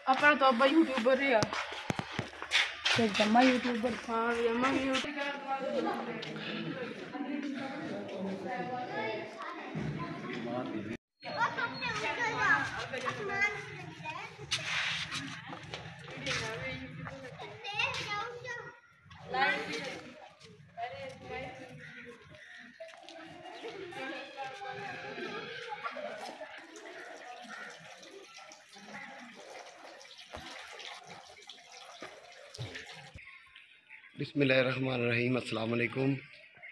अपना तो अब्बा यूट्यूबर है यार। जम्मा यूट्यूबर। हाँ जम्मा यूट्यूबर। बिस्मिल्लाहिर्रहमानिर्रहीम, अस्सलाम वालेकुम।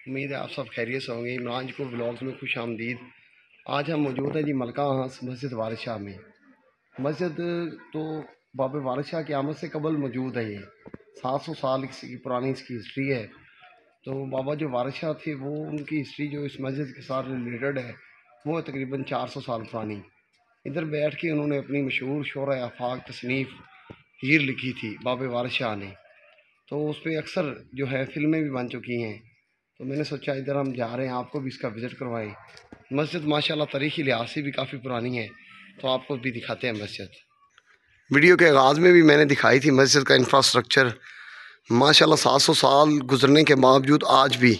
उम्मीद है आप सब खैरियत से होंगे। इमरान जी को व्लॉग्स में खुश आमदीद। आज हम मौजूद हैं जी मलका हंस मस्जिद वारिस शाह में। मस्जिद तो बाब वारिस शाह की आमद से कबल मौजूद है। ये 700 साल की पुरानी इसकी हिस्ट्री है। तो बाबा जो वारिस शाह थे वो उनकी हिस्ट्री जो इस मस्जिद के साथ रिलेटेड है वो है तकरीबन 400 साल पुरानी। इधर बैठ के उन्होंने अपनी मशहूर शोरा आफाक तसनीफ़ हीर लिखी थी बाब वारिस शाह ने। तो उस पर अक्सर जो है फ़िल्में भी बन चुकी हैं। तो मैंने सोचा इधर हम जा रहे हैं, आपको भी इसका विज़िट करवाएं। मस्जिद माशाल्लाह तारीख़ी लिहाज से भी काफ़ी पुरानी है, तो आपको भी दिखाते हैं मस्जिद। वीडियो के आगाज़ में भी मैंने दिखाई थी मस्जिद का इंफ्रास्ट्रक्चर। माशाल्लाह 700 साल गुजरने के बावजूद आज भी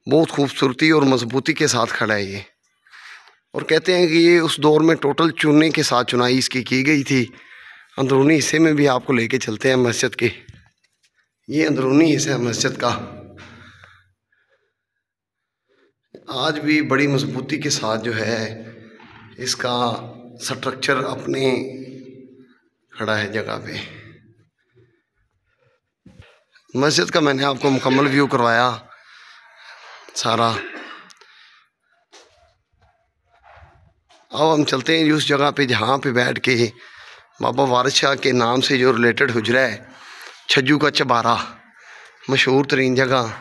बहुत खूबसूरती और मजबूती के साथ खड़ा है ये। और कहते हैं कि ये उस दौर में टोटल चूने के साथ चुनाई इसकी की गई थी। अंदरूनी हिस्से में भी आपको लेके चलते हैं मस्जिद के। ये अंदरूनी हिस्सा है मस्जिद का। आज भी बड़ी मजबूती के साथ जो है इसका स्ट्रक्चर अपने खड़ा है जगह पे। मस्जिद का मैंने आपको मुकम्मल व्यू करवाया सारा। अब हम चलते हैं उस जगह पे जहाँ पे बैठ के बाबा वारिस शाह के नाम से जो रिलेटेड हुजरा है छज्जू का चबारा, मशहूर तरीन जगह,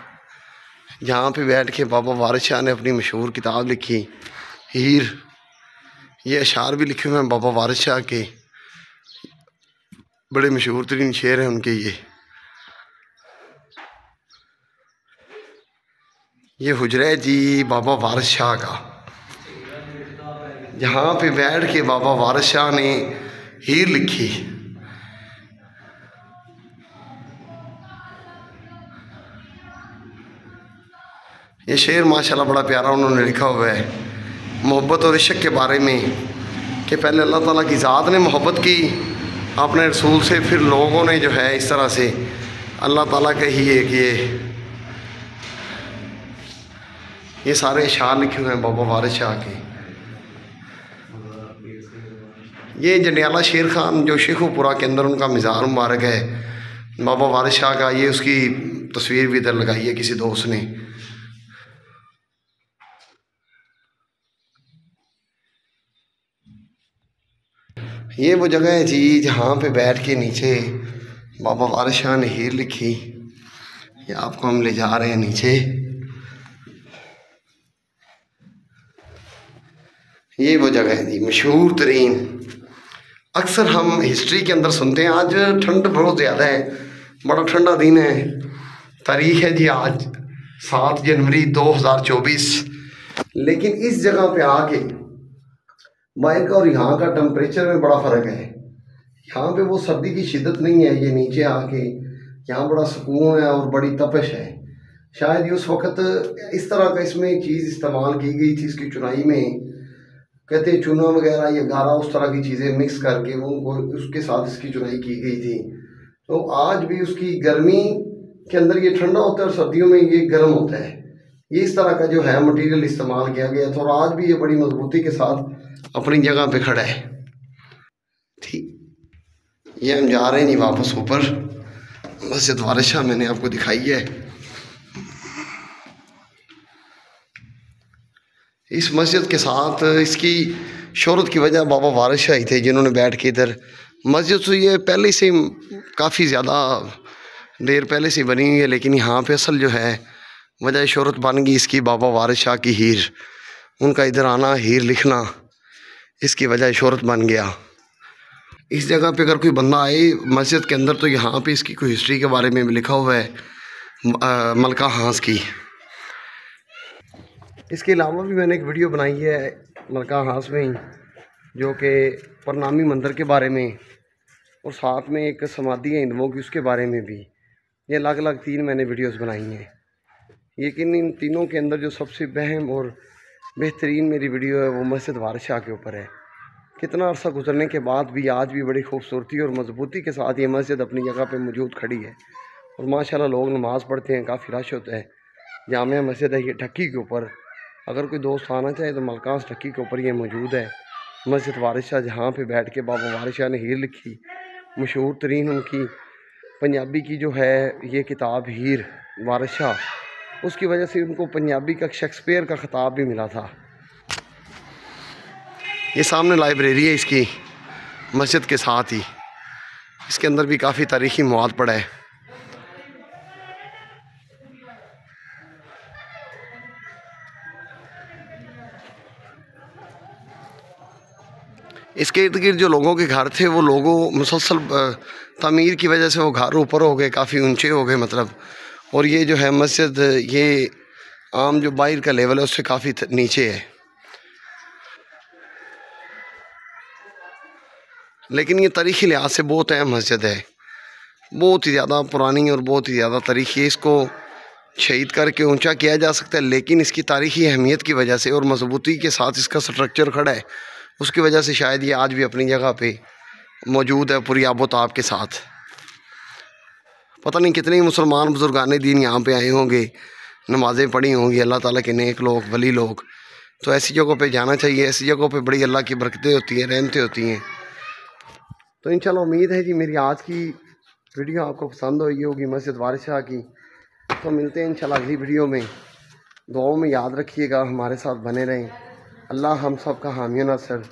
जहाँ पे बैठ के बाबा वारिस शाह ने अपनी मशहूर किताब लिखी हीर। ये अशार भी लिखे हुए हैं बाबा वारिस शाह के, बड़े मशहूर तरीन शेर हैं उनके। ये हुजरा है जी बाबा वारिस शाह का, जहाँ पे बैठ के बाबा वारिस शाह ने हीर लिखी। ये शेर माशाल्लाह बड़ा प्यारा उन्होंने लिखा हुआ है मोहब्बत और इश्क के बारे में, कि पहले अल्लाह ताला की ज़ात ने मोहब्बत की अपने रसूल से, फिर लोगों ने जो है इस तरह से अल्लाह ताला के ही एक ये सारे अशार लिखे हुए हैं बाबा वारिस शाह के। ये जंडियाला शेर खान जो शेखुपुरा के अंदर उनका मज़ार मुबारक है बाबा वारिस शाह का, ये उसकी तस्वीर भी इधर लगाई है किसी दोस्त ने। ये वो जगह है जी जहाँ पे बैठ के नीचे बाबा वारिस शाह ने हीर लिखी। ये आपको हम ले जा रहे हैं नीचे। ये वो जगह है जी मशहूर तरीन। अक्सर हम हिस्ट्री के अंदर सुनते हैं, आज ठंड बहुत ज़्यादा है, बड़ा ठंडा दिन है। तारीख है जी आज 7 जनवरी 2024। लेकिन इस जगह पे आके बाहर का और यहाँ का टेम्परेचर में बड़ा फ़र्क है। यहाँ पे वो सर्दी की शिद्दत नहीं है, ये नीचे आके यहाँ बड़ा सुकून है और बड़ी तपिश है। शायद ये उस वक़्त इस तरह का इसमें चीज़ इस्तेमाल की गई थी इसकी चुनाई में, कहते हैं चूना वगैरह या गारा उस तरह की चीज़ें मिक्स करके उनको उसके साथ इसकी चुनाई की गई थी। तो आज भी उसकी गर्मी के अंदर ये ठंडा होता है और सर्दियों में ये गर्म होता है। ये इस तरह का जो है मटेरियल इस्तेमाल किया गया था और आज भी ये बड़ी मजबूती के साथ अपनी जगह पे खड़ा है। ठीक, ये हम जा रहे हैं जी वापस ऊपर। मस्जिद वारिस शाह मैंने आपको दिखाई है। इस मस्जिद के साथ इसकी शोहरत की वजह बाबा वारिस शाह ही थे जिन्होंने बैठ के इधर मस्जिद। तो ये पहले से काफ़ी ज़्यादा देर पहले से बनी हुई है, लेकिन यहाँ पे असल जो है वजह शोहरत बन गई इसकी बाबा वारिस शाह की हीर। उनका इधर आना, हीर लिखना, इसकी वजह शोहरत बन गया। इस जगह पे अगर कोई बंदा आए मस्जिद के अंदर तो यहाँ पे इसकी कोई हिस्ट्री के बारे में भी लिखा हुआ है, मलका हांस की। इसके अलावा भी मैंने एक वीडियो बनाई है मलका हांस में ही, जो कि प्रणामी मंदिर के बारे में, और साथ में एक समाधि है हिंदुओं की, उसके बारे में भी। ये अलग अलग 3 मैंने वीडियोस बनाई हैं। लेकिन इन तीनों के अंदर जो सबसे अहम और बेहतरीन मेरी वीडियो है वो मस्जिद वारिस शाह के ऊपर है। कितना अर्सा गुजरने के बाद भी आज भी बड़ी खूबसूरती और मजबूती के साथ ये मस्जिद अपनी जगह पे मौजूद खड़ी है, और माशाल्लाह लोग नमाज़ पढ़ते हैं, काफ़ी रश होता है। जामिया मस्जिद है ये ढक्की के ऊपर, अगर कोई दोस्त आना चाहे तो मलकास ढक्की के ऊपर ये मौजूद है मस्जिद वारिस शाह, जहाँ पे बैठ के बाबा वारिस शाह ने हीर लिखी। मशहूर तरीन उनकी पंजाबी की जो है ये किताब हीर वारिस शाह, उसकी वजह से उनको पंजाबी का शेक्सपियर का ख़िताब भी मिला था। ये सामने लाइब्रेरी है इसकी, मस्जिद के साथ ही इसके अंदर भी काफ़ी तारीख़ी मवाद पड़ा है। इसके इर्द गिर्द जो लोगों के घर थे वो लोगों मुसलसल तामीर की वजह से वो घर ऊपर हो गए, काफ़ी ऊंचे हो गए मतलब। और ये जो है मस्जिद ये आम जो बाहर का लेवल है उससे काफ़ी नीचे है, लेकिन ये तारीख़ी लिहाज से बहुत अहम मस्जिद है, बहुत ही ज़्यादा पुरानी और बहुत ही ज़्यादा तारीख़ी है। इसको शहीद करके ऊंचा किया जा सकता है, लेकिन इसकी तारीख़ी अहमियत की वजह से और मजबूती के साथ इसका स्ट्रक्चर खड़ा है, उसकी वजह से शायद ये आज भी अपनी जगह पे मौजूद है पूरी आबोताब के साथ। पता नहीं कितने ही मुसलमान बुजुर्गान दीन यहाँ पे आए होंगे, नमाज़ें पढ़ी होंगी, अल्लाह ताला के नेक लोग वली लोग। तो ऐसी जगहों पे जाना चाहिए, ऐसी जगहों पे बड़ी अल्लाह की बरकतें होती हैं, रहमतें होती हैं। तो इंशाल्लाह उम्मीद है जी मेरी आज की वीडियो आपको पसंद हुई होगी मस्जिद वारिस शाह की। तो मिलते हैं इंशाल्लाह अगली वीडियो में। दुआओं में याद रखिएगा, हमारे साथ बने रहें। अल्लाह हम सब का हामी नासर।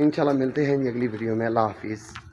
इंशाल्लाह मिलते हैं जी अगली वीडियो में। अल्लाह हाफिज़।